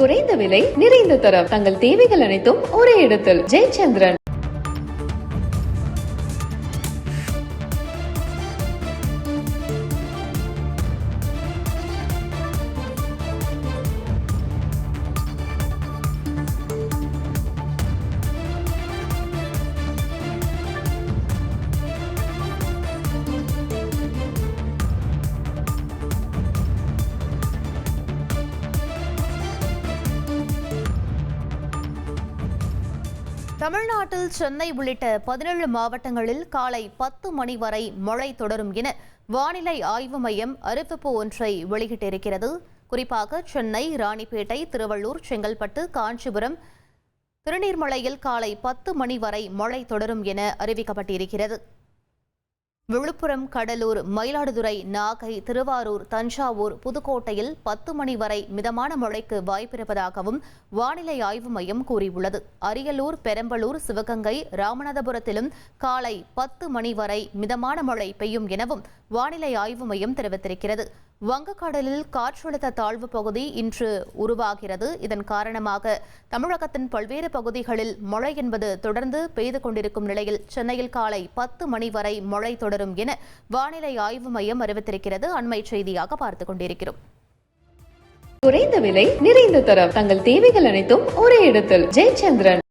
குறைந்த விலை நிறைந்த தரம் தங்கள் தேவைகள் அனைத்தும் ஒரே இடத்தில் ஜெயச்சந்திரன். தமிழ்நாட்டில் சென்னை உள்ளிட்ட 17 மாவட்டங்களில் காலை 10 மணி வரை மழை தொடரும் என வானிலை ஆய்வு மையம் அறிவிப்பு ஒன்றை வெளியிட்டிருக்கிறது. குறிப்பாக சென்னை, ராணிப்பேட்டை, திருவள்ளூர், செங்கல்பட்டு, காஞ்சிபுரம், திருநீர்மலையில் காலை 10 மணி வரை மழை தொடரும் என அறிவிக்கப்பட்டிருக்கிறது. விழுப்புரம், கடலூர், மயிலாடுதுறை, நாகை, திருவாரூர், தஞ்சாவூர், புதுக்கோட்டையில் 10 மணி வரை மிதமான மழைக்கு வாய்ப்பிருப்பதாகவும் வானிலை ஆய்வு மையம் கூறியுள்ளது. அரியலூர், பெரம்பலூர், சிவகங்கை, ராமநாதபுரத்திலும் காலை 10 மணி வரை மிதமான மழை பெய்யும் எனவும் வானிலை ஆய்வு மையம் தெரிவித்திருக்கிறது. வங்கக்கடலில் காற்றழுத்த தாழ்வு பகுதி இன்று உருவாகிறது. இதன் காரணமாக தமிழகத்தின் பல்வேறு பகுதிகளில் மழை என்பது தொடர்ந்து பெய்து கொண்டிருக்கும் நிலையில் சென்னையில் காலை 10 மணி வரை மழை தொடரும் என வானிலை ஆய்வு மையம் அறிவித்திருக்கிறது. அண்மை செய்தியாக பார்த்துக் கொண்டிருக்கிறோம். குறைந்த விலை நிறைந்த தரம் தங்கள் தேவைகள் அனைத்தும் ஒரே இடத்தில் ஜெயச்சந்திரன்.